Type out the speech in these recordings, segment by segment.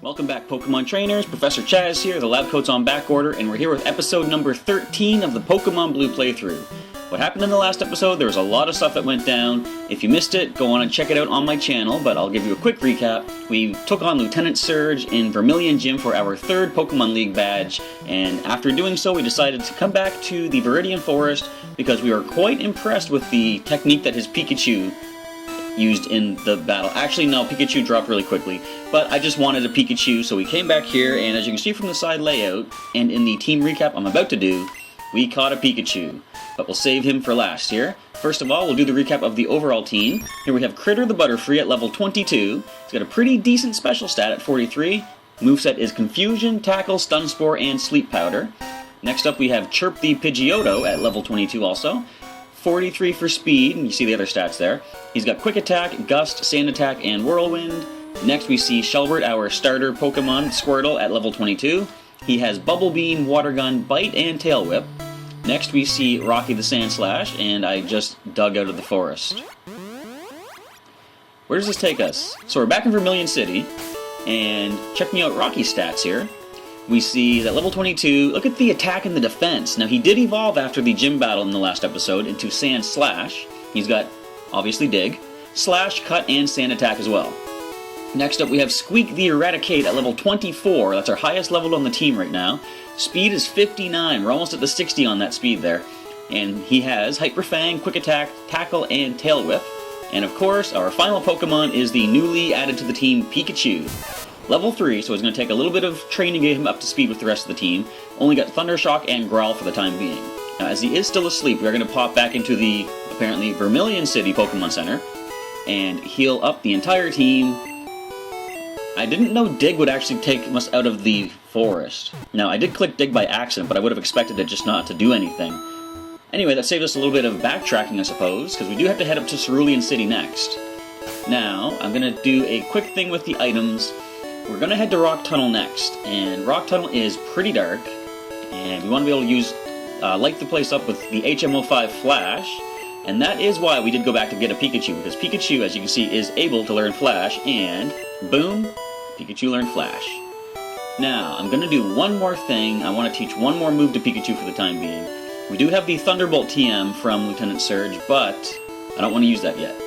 Welcome back, Pokemon trainers. Professor Chaz here, the lab coat's on back order, and we're here with episode number 13 of the Pokemon Blue playthrough. What happened in the last episode, there was a lot of stuff that went down. If you missed it, go on and check it out on my channel, but I'll give you a quick recap. We took on Lieutenant Surge in Vermilion Gym for our third Pokemon League badge, and after doing so, we decided to come back to the Viridian Forest because we were quite impressed with the technique that his Pikachu used in the battle. Actually, no, Pikachu dropped really quickly, but I just wanted a Pikachu, so we came back here, and as you can see from the side layout, and in the team recap I'm about to do, we caught a Pikachu, but we'll save him for last here. First of all, we'll do the recap of the overall team. Here we have Critter the Butterfree at level 22. He's got a pretty decent special stat at 43. Moveset is Confusion, Tackle, Stun Spore, and Sleep Powder. Next up we have Chirp the Pidgeotto at level 22 also. 43 for speed, and you see the other stats there. He's got Quick Attack, Gust, Sand Attack, and Whirlwind. Next we see Shelbert, our starter Pokemon Squirtle at level 22. He has Bubble Beam, Water Gun, Bite, and Tail Whip. Next we see Rocky the Sandslash, and I just dug out of the forest. Where does this take us? So we're back in Vermilion City, and check me out Rocky's stats here. We see he's at level 22. Look at the attack and the defense. Now, he did evolve after the gym battle in the last episode into Sandslash. He's got, obviously, Dig, Slash, Cut, and Sand Attack as well. Next up, we have Squeak the Eradicate at level 24. That's our highest level on the team right now. Speed is 59. We're almost at the 60 on that speed there. And he has Hyper Fang, Quick Attack, Tackle, and Tail Whip. And of course, our final Pokemon is the newly added to the team, Pikachu. Level 3, so it's going to take a little bit of training to get him up to speed with the rest of the team. Only got Thunder Shock and Growl for the time being. Now, as he is still asleep, we're going to pop back into the, apparently, Vermilion City Pokemon Center and heal up the entire team. I didn't know Dig would actually take us out of the forest. Now, I did click Dig by accident, but I would have expected it just not to do anything. Anyway, that saved us a little bit of backtracking, I suppose, because we do have to head up to Cerulean City next. Now, I'm going to do a quick thing with the items. We're going to head to Rock Tunnel next, and Rock Tunnel is pretty dark, and we want to be able to use, light the place up with the HM05 Flash, and that is why we did go back to get a Pikachu, because Pikachu, as you can see, is able to learn Flash, and boom, Pikachu learned Flash. Now, I'm going to do one more thing. I want to teach one more move to Pikachu for the time being. We do have the Thunderbolt TM from Lieutenant Surge, but I don't want to use that yet.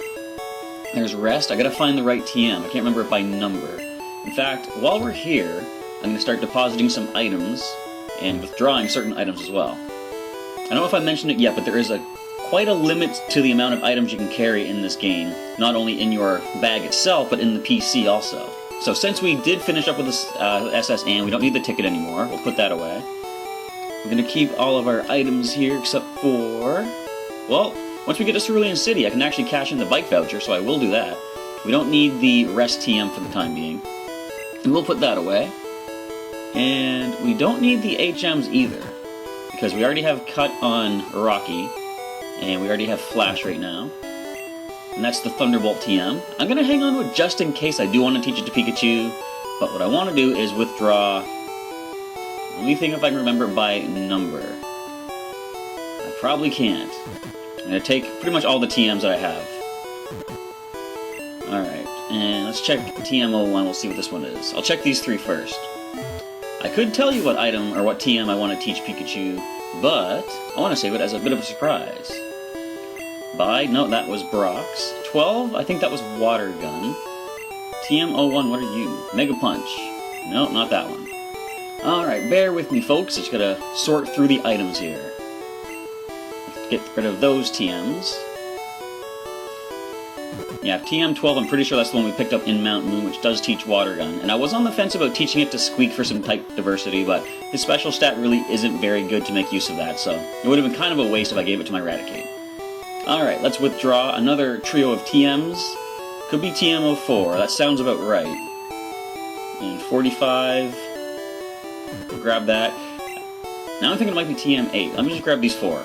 There's Rest. I got to find the right TM. I can't remember it by number. In fact, while we're here, I'm going to start depositing some items and withdrawing certain items as well. I don't know if I mentioned it yet, but there is quite a limit to the amount of items you can carry in this game, not only in your bag itself, but in the PC also. So since we did finish up with this SS and we don't need the ticket anymore, we'll put that away. We're going to keep all of our items here except for, well, once we get to Cerulean City, I can actually cash in the bike voucher, so I will do that. We don't need the Rest TM for the time being. And we'll put that away. And we don't need the HMs either, because we already have Cut on Rocky, and we already have Flash right now. And that's the Thunderbolt TM. I'm going to hang on to it just in case I do want to teach it to Pikachu, but what I want to do is withdraw. Let me think if I can remember it by number. I probably can't. I'm going to take pretty much all the TMs that I have. Alright, and let's check TM01, we'll see what this one is. I'll check these three first. I could tell you what item or what TM I want to teach Pikachu, but I want to save it as a bit of a surprise. No, that was Brock's. 12, I think that was Water Gun. TM01, what are you? Mega Punch. No, not that one. Alright, bear with me folks, just gotta sort through the items here. Let's get rid of those TMs. Yeah, TM12, I'm pretty sure that's the one we picked up in Mount Moon, which does teach Water Gun. And I was on the fence about teaching it to Squeak for some type diversity, but his special stat really isn't very good to make use of that, so it would have been kind of a waste if I gave it to my Raticate. Alright, let's withdraw another trio of TMs. Could be TM04, that sounds about right. And 45, we'll grab that. Now I'm thinking it might be TM8. Let me just grab these four.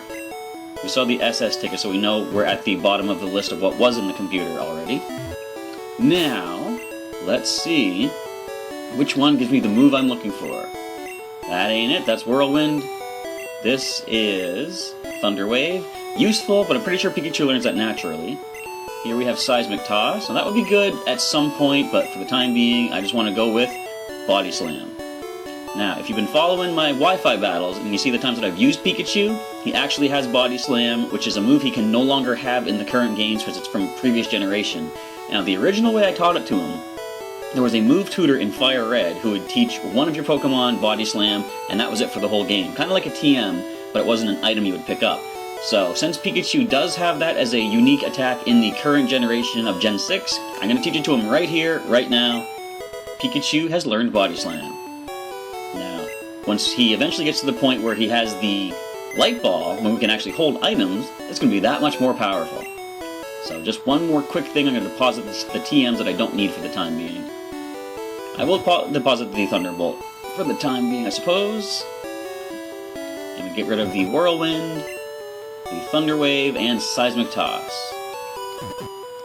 We saw the SS ticket, so we know we're at the bottom of the list of what was in the computer already. Now, let's see which one gives me the move I'm looking for. That ain't it, that's Whirlwind. This is Thunder Wave. Useful, but I'm pretty sure Pikachu learns that naturally. Here we have Seismic Toss. Now that would be good at some point, but for the time being, I just want to go with Body Slam. Now, if you've been following my Wi-Fi battles, and you see the times that I've used Pikachu, he actually has Body Slam, which is a move he can no longer have in the current games because it's from a previous generation. Now, the original way I taught it to him, there was a move tutor in Fire Red who would teach one of your Pokemon Body Slam, and that was it for the whole game. Kind of like a TM, but it wasn't an item you would pick up. So, since Pikachu does have that as a unique attack in the current generation of Gen 6, I'm going to teach it to him right here, right now. Pikachu has learned Body Slam. Now, once he eventually gets to the point where he has the Light Ball, when we can actually hold items, it's going to be that much more powerful. So, just one more quick thing, I'm going to deposit the TMs that I don't need for the time being. I will deposit the Thunderbolt for the time being, I suppose. And we get rid of the Whirlwind, the Thunder Wave, and Seismic Toss.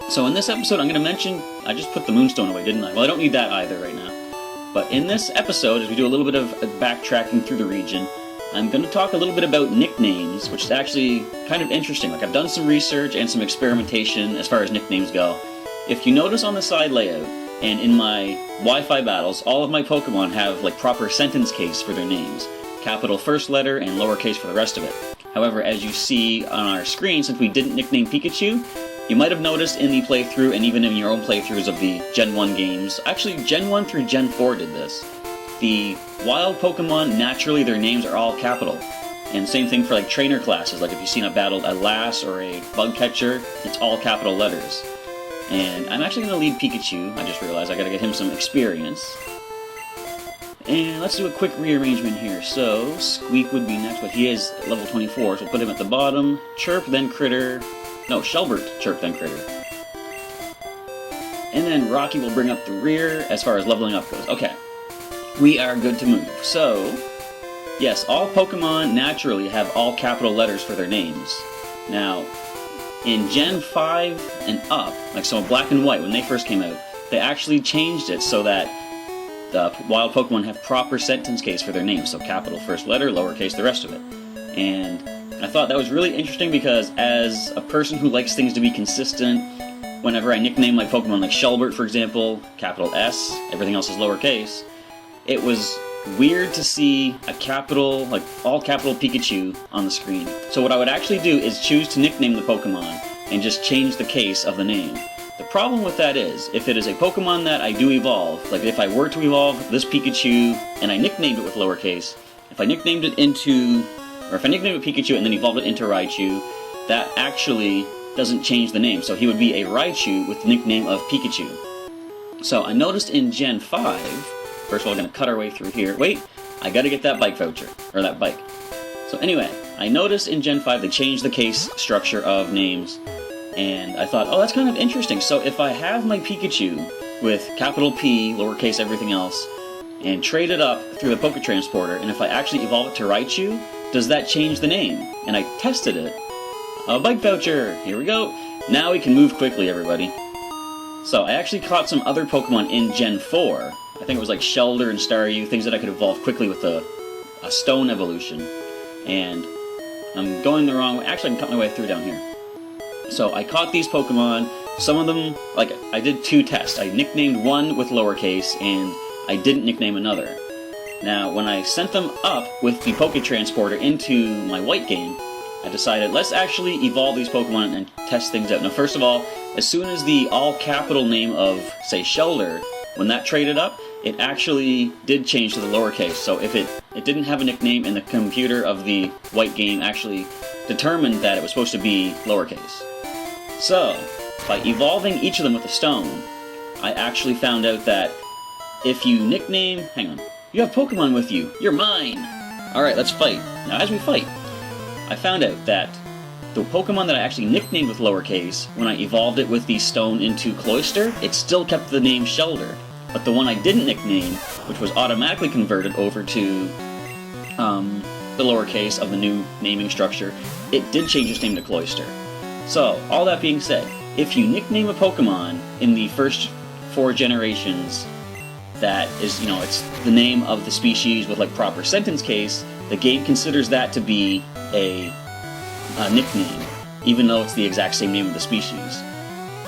So in this episode, I'm going to mention, I just put the Moonstone away, didn't I? Well, I don't need that either right now. But in this episode, as we do a little bit of backtracking through the region, I'm going to talk a little bit about nicknames, which is actually kind of interesting. Like, I've done some research and some experimentation as far as nicknames go. If you notice on the side layout, and in my Wi-Fi battles, all of my Pokemon have like proper sentence case for their names. Capital first letter and lowercase for the rest of it. However, as you see on our screen, since we didn't nickname Pikachu, you might have noticed in the playthrough, and even in your own playthroughs of the Gen 1 games, actually Gen 1 through Gen 4 did this. The wild Pokemon, naturally their names are all capital. And same thing for like trainer classes, like if you've seen a battle a Lass or a Bug Catcher, it's all capital letters. And I'm actually going to lead Pikachu. I just realized I got to get him some experience. And let's do a quick rearrangement here. So, Squeak would be next, but he is level 24, so we'll put him at the bottom. Chirp, then Critter. No, Shelbert, Chirp, then Critter. And then Rocky will bring up the rear as far as leveling up goes. Okay, we are good to move. So, yes, all Pokemon naturally have all capital letters for their names. Now, in Gen 5 and up, like so Black and White, when they first came out, they actually changed it so that the wild Pokemon have proper sentence case for their names, so capital first letter, lowercase the rest of it. And I thought that was really interesting because as a person who likes things to be consistent, whenever I nickname my Pokemon, like Shelbert for example, capital S, everything else is lowercase, it was weird to see a capital, like all capital Pikachu on the screen. So what I would actually do is choose to nickname the Pokemon and just change the case of the name. The problem with that is, if it is a Pokemon that I do evolve, like if I were to evolve this Pikachu and I nicknamed it with lowercase, if I nicknamed it Pikachu and then evolved it into Raichu, that actually doesn't change the name. So he would be a Raichu with the nickname of Pikachu. So I noticed in Gen 5, first of all, we're going to cut our way through here. Wait, I got to get that bike voucher, or that bike. So anyway, I noticed in Gen 5 they changed the case structure of names, and I thought, oh, that's kind of interesting. So if I have my Pikachu with capital P, lowercase everything else, and trade it up through the Poké Transporter, and if I actually evolve it to Raichu, does that change the name? And I tested it. A bike voucher! Here we go! Now we can move quickly, everybody. So I actually caught some other Pokemon in Gen 4. I think it was like Shelder and Staryu, things that I could evolve quickly with a stone evolution. And I'm going the wrong way. Actually, I can cut my way through down here. So I caught these Pokemon. Some of them, like, I did 2 tests. I nicknamed one with lowercase, and I didn't nickname another. Now, when I sent them up with the Poké Transporter into my white game, I decided, let's actually evolve these Pokemon and test things out. Now, first of all, as soon as the all-capital name of, say, Shelder, when that traded up, it actually did change to the lowercase. So if it didn't have a nickname, and the computer of the white game actually determined that it was supposed to be lowercase. So, by evolving each of them with a stone, I actually found out that if you nickname... Hang on. You have Pokemon with you. You're mine! Alright, let's fight. Now, as we fight, I found out that the Pokemon that I actually nicknamed with lowercase, when I evolved it with the stone into Cloyster, it still kept the name Shelder. But the one I didn't nickname, which was automatically converted over to the lowercase of the new naming structure, it did change its name to Cloyster. So, all that being said, if you nickname a Pokemon in the first 4 generations that is, it's the name of the species with like proper sentence case, the game considers that to be a nickname, even though it's the exact same name of the species.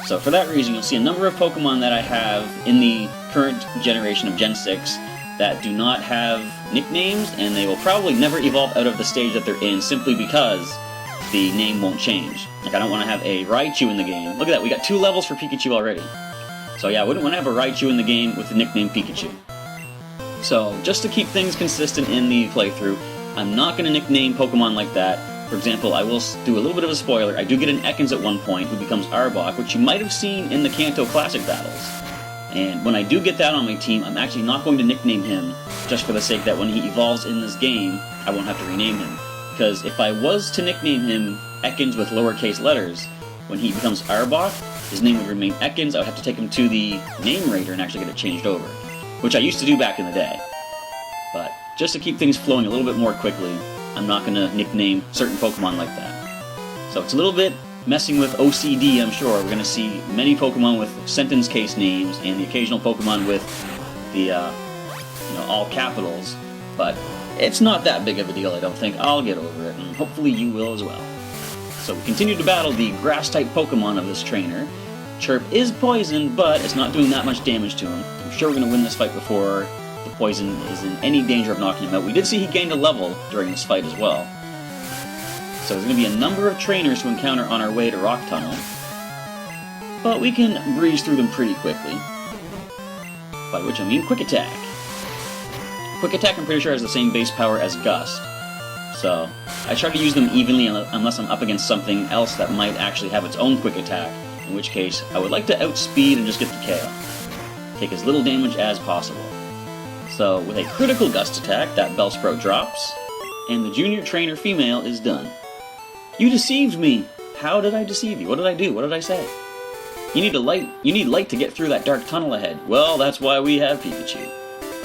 So for that reason, you'll see a number of Pokemon that I have in the current generation of Gen 6 that do not have nicknames, and they will probably never evolve out of the stage that they're in simply because the name won't change. Like, I don't want to have a Raichu in the game. Look at that, we got 2 levels for Pikachu already. So yeah, I wouldn't want to have a Raichu in the game with the nickname Pikachu. So, just to keep things consistent in the playthrough, I'm not going to nickname Pokemon like that. For example, I will do a little bit of a spoiler. I do get an Ekans at one point who becomes Arbok, which you might have seen in the Kanto Classic battles. And when I do get that on my team, I'm actually not going to nickname him, just for the sake that when he evolves in this game, I won't have to rename him. Because if I was to nickname him Ekans with lowercase letters, when he becomes Arbok, his name would remain Ekans. I would have to take him to the name raider and actually get it changed over, which I used to do back in the day. But just to keep things flowing a little bit more quickly, I'm not going to nickname certain Pokemon like that. So it's a little bit messing with OCD, I'm sure. We're going to see many Pokemon with sentence case names and the occasional Pokemon with the all capitals, but it's not that big of a deal, I don't think. I'll get over it, and hopefully you will as well. So we continue to battle the grass-type Pokemon of this trainer. Chirp is poisoned, but it's not doing that much damage to him. I'm sure we're going to win this fight before the poison is in any danger of knocking him out. We did see he gained a level during this fight as well. So there's going to be a number of trainers to encounter on our way to Rock Tunnel, but we can breeze through them pretty quickly. By which I mean Quick Attack. Quick Attack, I'm pretty sure, has the same base power as Gust. So I try to use them evenly unless I'm up against something else that might actually have its own Quick Attack, in which case I would like to outspeed and just get the KO. Take as little damage as possible. So with a critical Gust attack, that Bellsprout drops, and the junior trainer female is done. You deceived me! How did I deceive you? What did I do? What did I say? You need light to get through that dark tunnel ahead. Well, that's why we have Pikachu.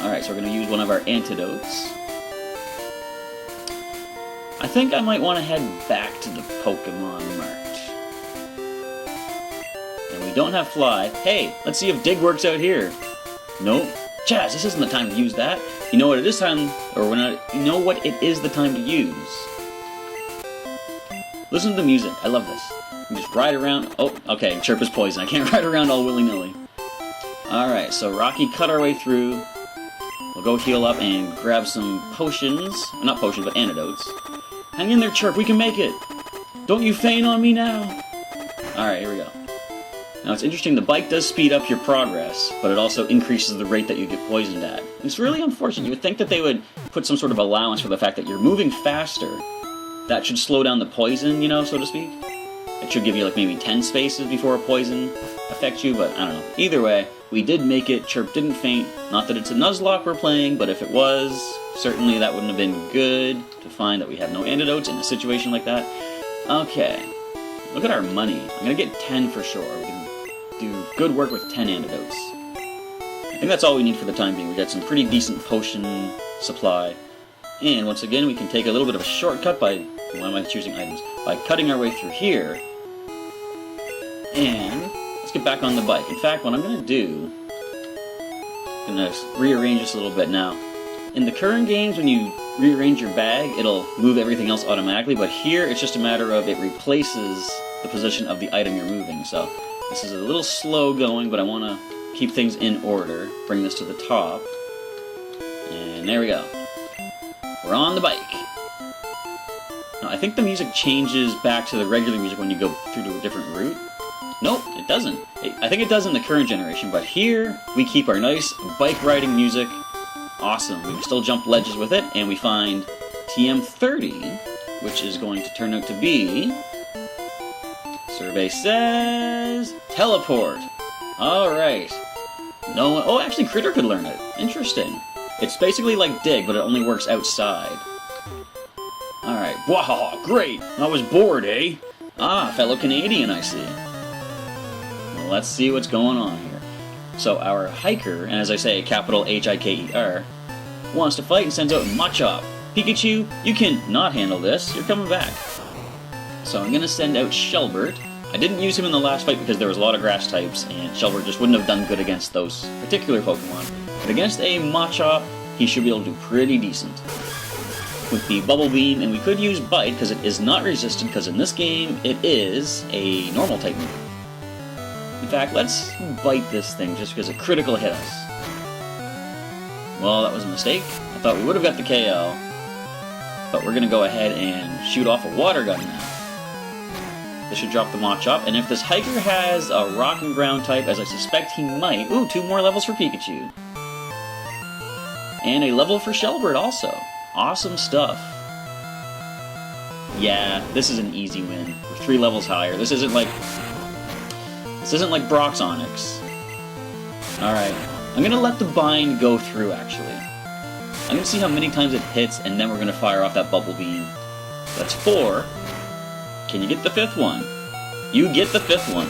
Alright, so we're going to use one of our antidotes. I think I might want to head back to the Pokemon Mart. And we don't have Fly. Hey, let's see if Dig works out here. Nope. Chaz, this isn't the time to use that. You know what it is time, or you know what it is the time to use. Listen to the music. I love this. You just ride around. Oh, okay. Chirp is poison. I can't ride around all willy-nilly. Alright, so Rocky cut our way through. We'll go heal up and grab some potions. Not potions, but antidotes. Hang in there, Chirp. We can make it. Don't you faint on me now. Alright, here we go. Now, it's interesting. The bike does speed up your progress, but it also increases the rate that you get poisoned at. It's really unfortunate. You would think that they would put some sort of allowance for the fact that you're moving faster. That should slow down the poison, so to speak. It should give you, like, maybe 10 spaces before a poison affects you, but I don't know. Either way, we did make it. Chirp didn't faint. Not that it's a Nuzlocke we're playing, but if it was, certainly that wouldn't have been good to find that we have no antidotes in a situation like that. Okay. Look at our money. I'm going to get 10 for sure. We can do good work with 10 antidotes. I think that's all we need for the time being. We got some pretty decent potion supply. And once again, we can take a little bit of a shortcut by, why am I choosing items? By cutting our way through here. And let's get back on the bike. In fact, what I'm going to do, I'm going to rearrange this a little bit now. In the current games, when you rearrange your bag, it'll move everything else automatically, but here it's just a matter of it replaces the position of the item you're moving. So this is a little slow going, but I want to keep things in order. Bring this to the top. And there we go. We're on the bike. Now, I think the music changes back to the regular music when you go through to a different route. Nope, it doesn't. I think it does in the current generation, but here we keep our nice bike riding music. Awesome. We can still jump ledges with it, and we find TM30, which is going to turn out to be... Survey says... Teleport. Alright. No one... Oh, actually, Critter could learn it. Interesting. It's basically like Dig, but it only works outside. Alright. Wow, great! I was bored, eh? Ah, fellow Canadian, I see. Well, let's see what's going on here. So our hiker, and as I say, capital H-I-K-E-R, wants to fight and sends out Machop. Pikachu, you can not handle this. You're coming back. So I'm going to send out Shelbert. I didn't use him in the last fight because there was a lot of grass types, and Shelbert just wouldn't have done good against those particular Pokemon. But against a Machop, he should be able to do pretty decent. With the Bubble Beam, and we could use Bite because it is not resistant, because in this game it is a normal type move. In fact, let's bite this thing just because a critical hit us. Well, that was a mistake. I thought we would have got the KO. But we're going to go ahead and shoot off a water gun now. This should drop the Machop. And if this hiker has a rock and ground type, as I suspect he might... Ooh, 2 more levels for Pikachu. And a level for Shelbert also. Awesome stuff. Yeah, this is an easy win. We're 3 levels higher. This isn't like Brock's Onix. Alright. I'm going to let the bind go through, actually. I'm going to see how many times it hits, and then we're going to fire off that Bubble Beam. That's 4. Can you get the 5th one? You get the 5th one.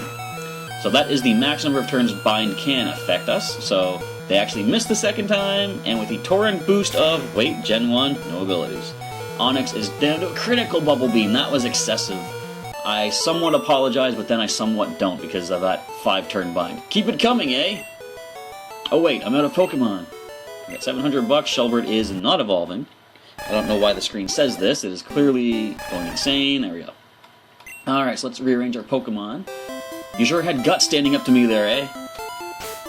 So that is the max number of turns bind can affect us. So they actually missed the 2nd time, and with the Torrent boost of, wait, Gen 1, no abilities. Onix is down to a critical Bubble Beam. That was excessive. I somewhat apologize, but then I somewhat don't because of that 5-turn bind. Keep it coming, eh? Oh wait, I'm out of Pokemon. I got 700 bucks. Shelbert is not evolving. I don't know why the screen says this. It is clearly going insane. There we go. Alright, so let's rearrange our Pokemon. You sure had guts standing up to me there, eh?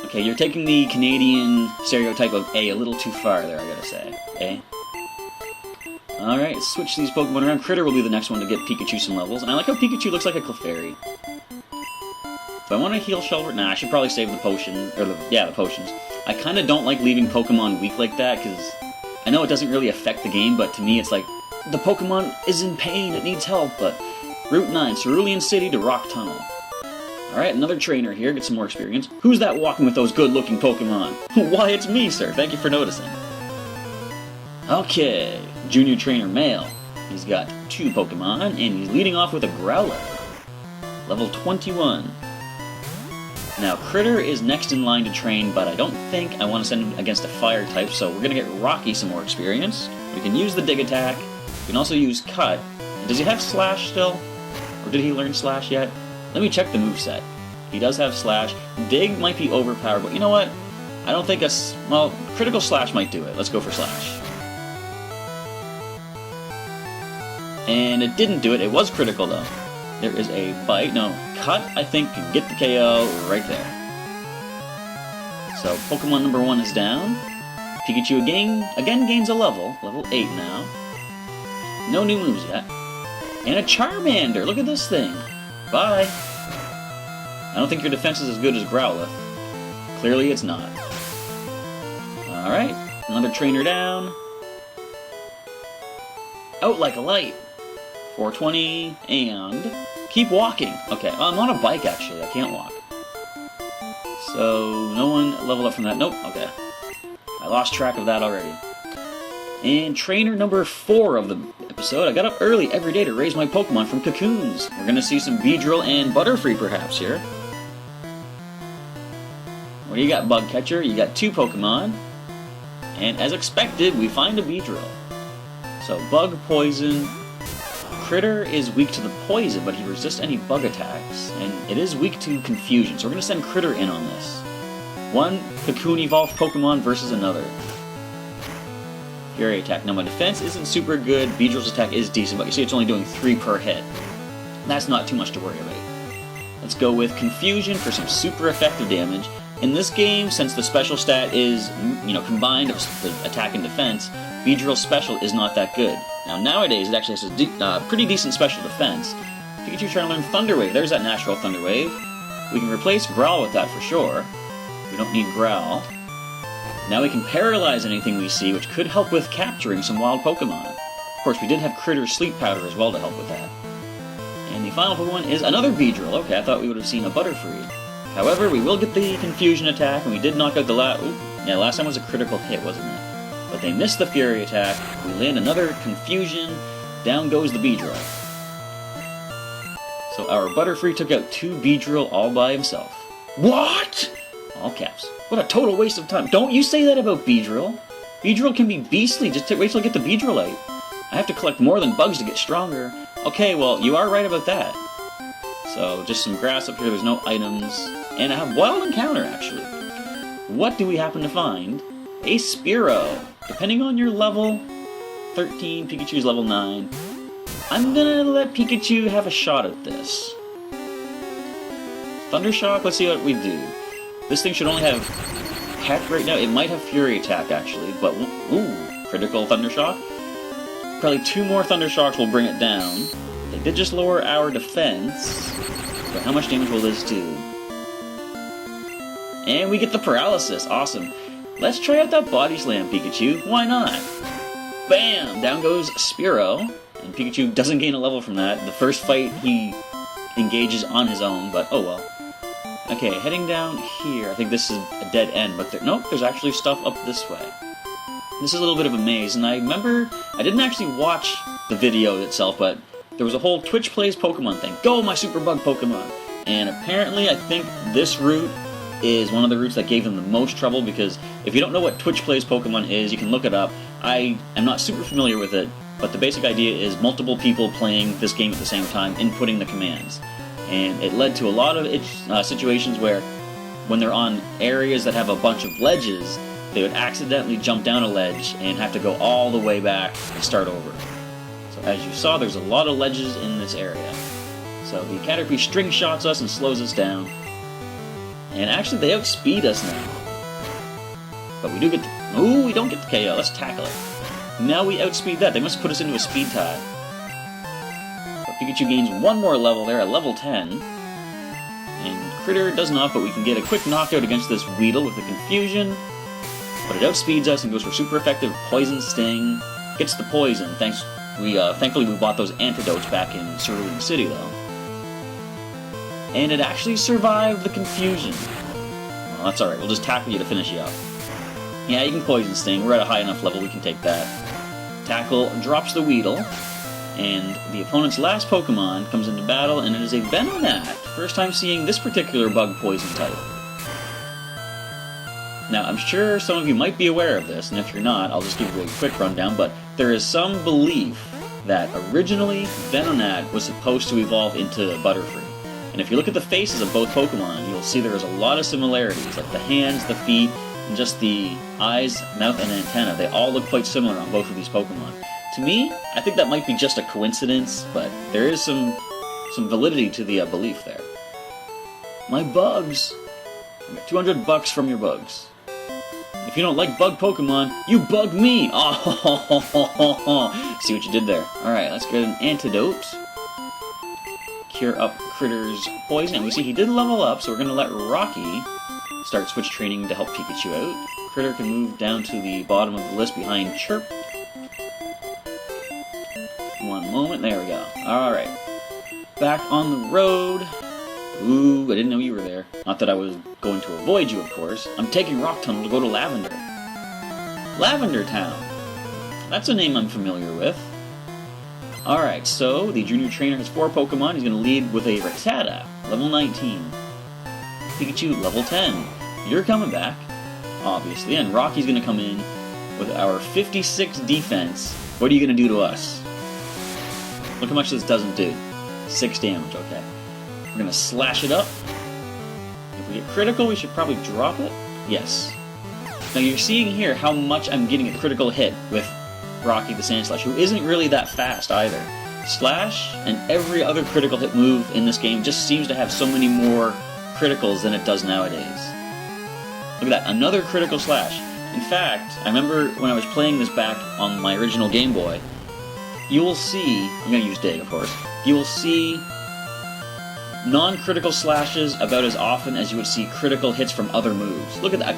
Okay, you're taking the Canadian stereotype of A little too far there, I gotta say. Eh? Alright, let's switch these Pokemon around. Critter will be the next one to get Pikachu some levels. And I like how Pikachu looks like a Clefairy. Do I want to heal Shelbert? Nah, I should probably save the potions. Or the potions. I kind of don't like leaving Pokemon weak like that, because I know it doesn't really affect the game, but to me it's like, the Pokemon is in pain, it needs help, but... Route 9, Cerulean City to Rock Tunnel. Alright, another trainer here, get some more experience. Who's that walking with those good-looking Pokemon? Why, it's me, sir. Thank you for noticing. Okay, Junior Trainer Male. He's got 2 Pokemon, and he's leading off with a Growlithe. Level 21. Now, Critter is next in line to train, but I don't think I want to send him against a Fire type, so we're going to get Rocky some more experience. We can use the Dig Attack. We can also use Cut. Does he have Slash still? Or did he learn Slash yet? Let me check the moveset. He does have Slash. Dig might be overpowered, but you know what? I don't think well, Critical Slash might do it. Let's go for Slash. And it didn't do it. It was critical, though. There is a Bite. No, Cut, I think, can get the KO right there. So, Pokemon number 1 is down. Pikachu again gains a level. Level 8 now. No new moves yet. And a Charmander! Look at this thing! Bye! I don't think your defense is as good as Growlithe. Clearly it's not. Alright, another trainer down. Out like a light! 420, and... keep walking! Okay, I'm on a bike actually, I can't walk. So, no one leveled up from that. Nope, okay. I lost track of that already. And trainer number 4 of the episode. I got up early every day to raise my Pokemon from cocoons. We're gonna see some Beedrill and Butterfree perhaps here. What do you got, Bugcatcher? You got 2 Pokemon. And as expected, we find a Beedrill. So Bug, Poison. Critter is weak to the poison, but he resists any bug attacks. And it is weak to confusion, so we're gonna send Critter in on this. One Cocoon evolved Pokemon versus another. Fury attack. Now my defense isn't super good, Beedrill's attack is decent, but you see it's only doing 3 per hit. That's not too much to worry about. Let's go with Confusion for some super effective damage. In this game, since the special stat is, combined of the attack and defense, Beedrill's special is not that good. Now nowadays it actually has a pretty decent special defense. Pikachu trying to learn Thunder Wave. There's that natural Thunder Wave. We can replace Growl with that for sure. We don't need Growl. Now we can paralyze anything we see, which could help with capturing some wild Pokemon. Of course, we did have Critter's Sleep Powder as well to help with that. And the final Pokemon is another Beedrill. Okay, I thought we would have seen a Butterfree. However, we will get the Confusion attack, and we did knock out the last time was a critical hit, wasn't it? But they missed the Fury attack. We land another Confusion. Down goes the Beedrill. So our Butterfree took out 2 Beedrill all by himself. What? All caps. What a total waste of time. Don't you say that about Beedrill. Beedrill can be beastly. Just wait till I get the Beedrill out. I have to collect more than bugs to get stronger. Okay, well, you are right about that. So, just some grass up here. There's no items. And I have Wild Encounter, actually. What do we happen to find? A Spearow. Depending on your level, 13, Pikachu's level 9. I'm gonna let Pikachu have a shot at this. Thundershock, let's see what we do. This thing should only have heck right now. It might have Fury Attack, actually, but ooh, critical Thunder Shock. Probably 2 more Thunder Shocks will bring it down. They did just lower our defense, but how much damage will this do? And we get the Paralysis, awesome. Let's try out that Body Slam, Pikachu, why not? Bam! Down goes Spearow, and Pikachu doesn't gain a level from that. The first fight he engages on his own, but oh well. Okay, heading down here, I think this is a dead end, but nope, there's actually stuff up this way. This is a little bit of a maze, and I remember, I didn't actually watch the video itself, but there was a whole Twitch Plays Pokemon thing. Go, my Super Bug Pokemon! And apparently, I think this route is one of the routes that gave them the most trouble, because if you don't know what Twitch Plays Pokemon is, you can look it up. I am not super familiar with it, but the basic idea is multiple people playing this game at the same time, inputting the commands. And it led to a lot of situations where, when they're on areas that have a bunch of ledges, they would accidentally jump down a ledge and have to go all the way back and start over. So as you saw, there's a lot of ledges in this area. So the Caterpie string shots us and slows us down. And actually, they outspeed us now. But we do get the... Ooh, we don't get the KO. Let's tackle it. Now we outspeed that. They must put us into a speed tie. But Pikachu gains 1 more level there at level 10. And Critter does not, but we can get a quick knockout against this Weedle with the Confusion. But it outspeeds us and goes for super effective Poison Sting. Gets the poison. Thankfully we bought those antidotes back in Cerulean City, though. And it actually survived the Confusion. Well, that's alright. We'll just tackle you to finish you up. Yeah, you can Poison Sting. We're at a high enough level we can take that. Tackle drops the Weedle. And the opponent's last Pokemon comes into battle, and it is a Venonat. First time seeing this particular bug poison type. Now, I'm sure some of you might be aware of this, and if you're not, I'll just give you a quick rundown, but there is some belief that originally Venonat was supposed to evolve into Butterfree. And if you look at the faces of both Pokemon, you'll see there is a lot of similarities, like the hands, the feet, and just the eyes, mouth, and antenna. They all look quite similar on both of these Pokemon. To me, I think that might be just a coincidence, but there is some validity to the belief there. My bugs! I got $200 from your bugs. If you don't like bug Pokemon, you bug me! Oh, see what you did there. Alright, let's get an antidote. Cure up Critter's poison. And we see he did level up, so we're going to let Rocky start switch training to help Pikachu out. Critter can move down to the bottom of the list behind Chirp. One moment, there we go. Alright. Back on the road. Ooh, I didn't know you were there. Not that I was going to avoid you, of course. I'm taking Rock Tunnel to go to Lavender. Lavender Town. That's a name I'm familiar with. Alright, so the junior trainer has 4 Pokemon. He's going to lead with a Rattata, level 19. Pikachu, level 10. You're coming back, obviously, and Rocky's going to come in with our 56 defense. What are you going to do to us? Look how much this doesn't do. 6 damage, okay. We're going to slash it up. If we get critical, we should probably drop it. Yes. Now you're seeing here how much I'm getting a critical hit with Rocky the Sandslash, who isn't really that fast either. Slash and every other critical hit move in this game just seems to have so many more criticals than it does nowadays. Look at that, another critical slash. In fact, I remember when I was playing this back on my original Game Boy, you will see, I'm going to use Dig, of course, you will see non-critical slashes about as often as you would see critical hits from other moves. Look at that,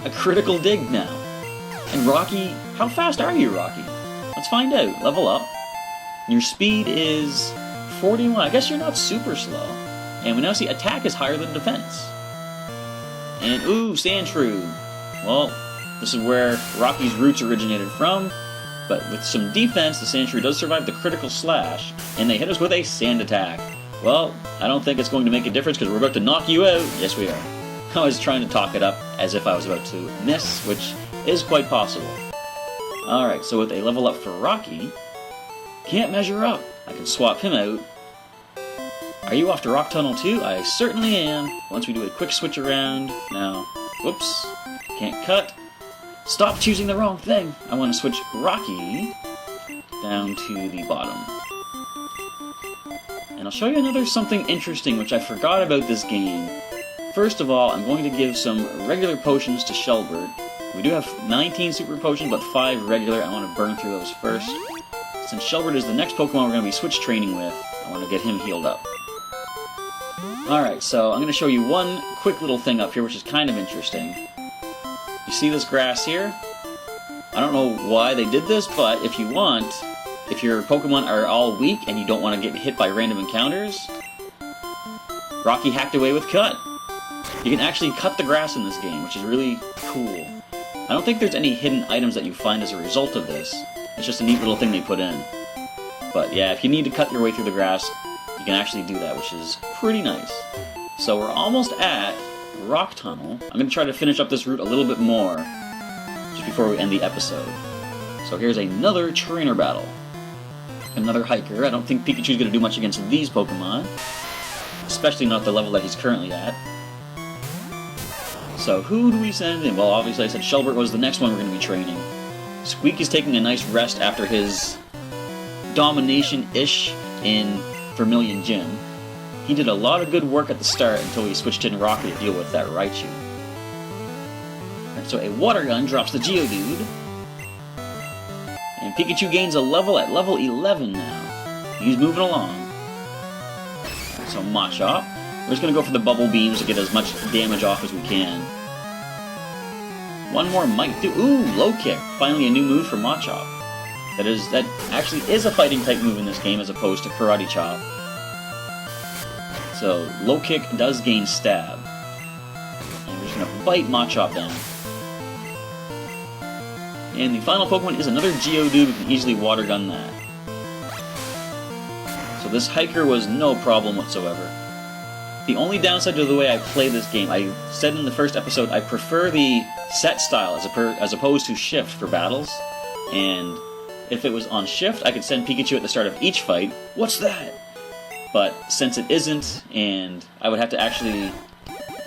a critical Dig now. And Rocky, how fast are you, Rocky? Let's find out. Level up. Your speed is 41. I guess you're not super slow. And we now see attack is higher than defense. And ooh, Sandshrew. Well, this is where Rocky's roots originated from. But with some defense, the Sandshrew does survive the critical slash, and they hit us with a sand attack. Well, I don't think it's going to make a difference because we're about to knock you out. Yes, we are. I was trying to talk it up as if I was about to miss, which is quite possible. Alright, so with a level up for Rocky, can't measure up. I can swap him out. Are you off to Rock Tunnel too? I certainly am. Once we do a quick switch around. Now, whoops, can't cut. Stop choosing the wrong thing. I want to switch Rocky down to the bottom. And I'll show you another something interesting which I forgot about this game. First of all, I'm going to give some regular potions to Shelbert. We do have 19 super potions, but 5 regular. I want to burn through those first. Since Shelbert is the next Pokemon we're going to be switch training with, I want to get him healed up. Alright, so I'm going to show you one quick little thing up here, which is kind of interesting. You see this grass here? I don't know why they did this, but if you want, if your Pokemon are all weak and you don't want to get hit by random encounters, Rocky hacked away with Cut. You can actually cut the grass in this game, which is really cool. I don't think there's any hidden items that you find as a result of this. It's just a neat little thing they put in. But yeah, if you need to cut your way through the grass, you can actually do that, which is pretty nice. So we're almost at Rock Tunnel. I'm going to try to finish up this route a little bit more, just before we end the episode. So here's another trainer battle. Another hiker. I don't think Pikachu's going to do much against these Pokemon, especially not the level that he's currently at. So who do we send in? Well, obviously I said Shelbert was the next one we're going to be training. Squeak is taking a nice rest after his domination-ish in Vermilion Gym. He did a lot of good work at the start until he switched in Rocky to deal with that Raichu. So a Water Gun drops the Geodude. And Pikachu gains a level at level 11 now. He's moving along. Right, so Machop. We're just going to go for the Bubble Beams to get as much damage off as we can. One more might do. Ooh, Low Kick. Finally a new move for Machop. That actually is a fighting type move in this game as opposed to Karate Chop. So Low Kick does gain Stab. And we're just going to bite Machop down. And the final Pokemon is another Geodude. We can easily Water Gun that. So this Hiker was no problem whatsoever. The only downside to the way I play this game, I said in the first episode, I prefer the set style as opposed to shift for battles. And if it was on shift, I could send Pikachu at the start of each fight. What's that? But since it isn't, and I would have to actually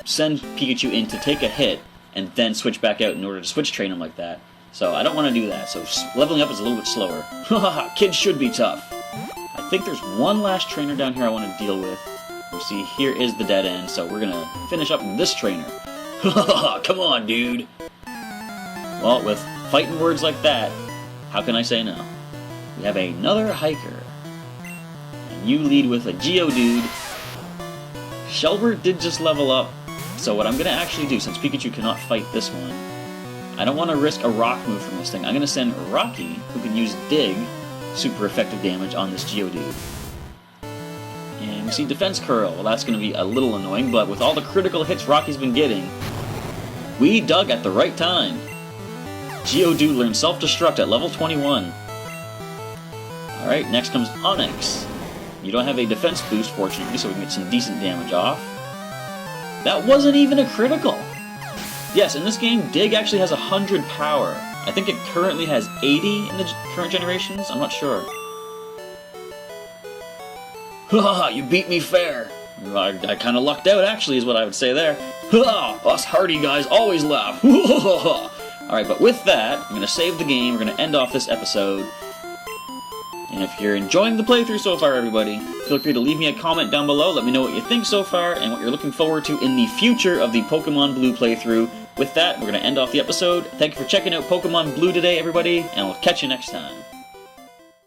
send Pikachu in to take a hit and then switch back out in order to switch train him like that. So I don't want to do that, so leveling up is a little bit slower. Haha, kids should be tough. I think there's one last trainer down here I want to deal with. You see, here is the dead end, so we're gonna finish up this trainer. Come on, dude! Well, with fighting words like that, how can I say no? We have another Hiker. And you lead with a Geodude. Shelbert did just level up, so what I'm gonna actually do, since Pikachu cannot fight this one, I don't want to risk a rock move from this thing. I'm gonna send Rocky, who can use Dig, super effective damage on this Geodude. And we see Defense Curl. Well, that's going to be a little annoying, but with all the critical hits Rocky's been getting, we dug at the right time. Geodude learns Self-Destruct at level 21. Alright, next comes Onix. You don't have a defense boost, fortunately, so we can get some decent damage off. That wasn't even a critical! Yes, in this game, Dig actually has 100 power. I think it currently has 80 in the current generations? I'm not sure. Haha, you beat me fair. I kind of lucked out, actually, is what I would say there. Ha! Us hardy guys always laugh. Alright, but with that, I'm going to save the game. We're going to end off this episode. And if you're enjoying the playthrough so far, everybody, feel free to leave me a comment down below. Let me know what you think so far and what you're looking forward to in the future of the Pokémon Blue playthrough. With that, we're going to end off the episode. Thank you for checking out Pokémon Blue today, everybody, and we'll catch you next time.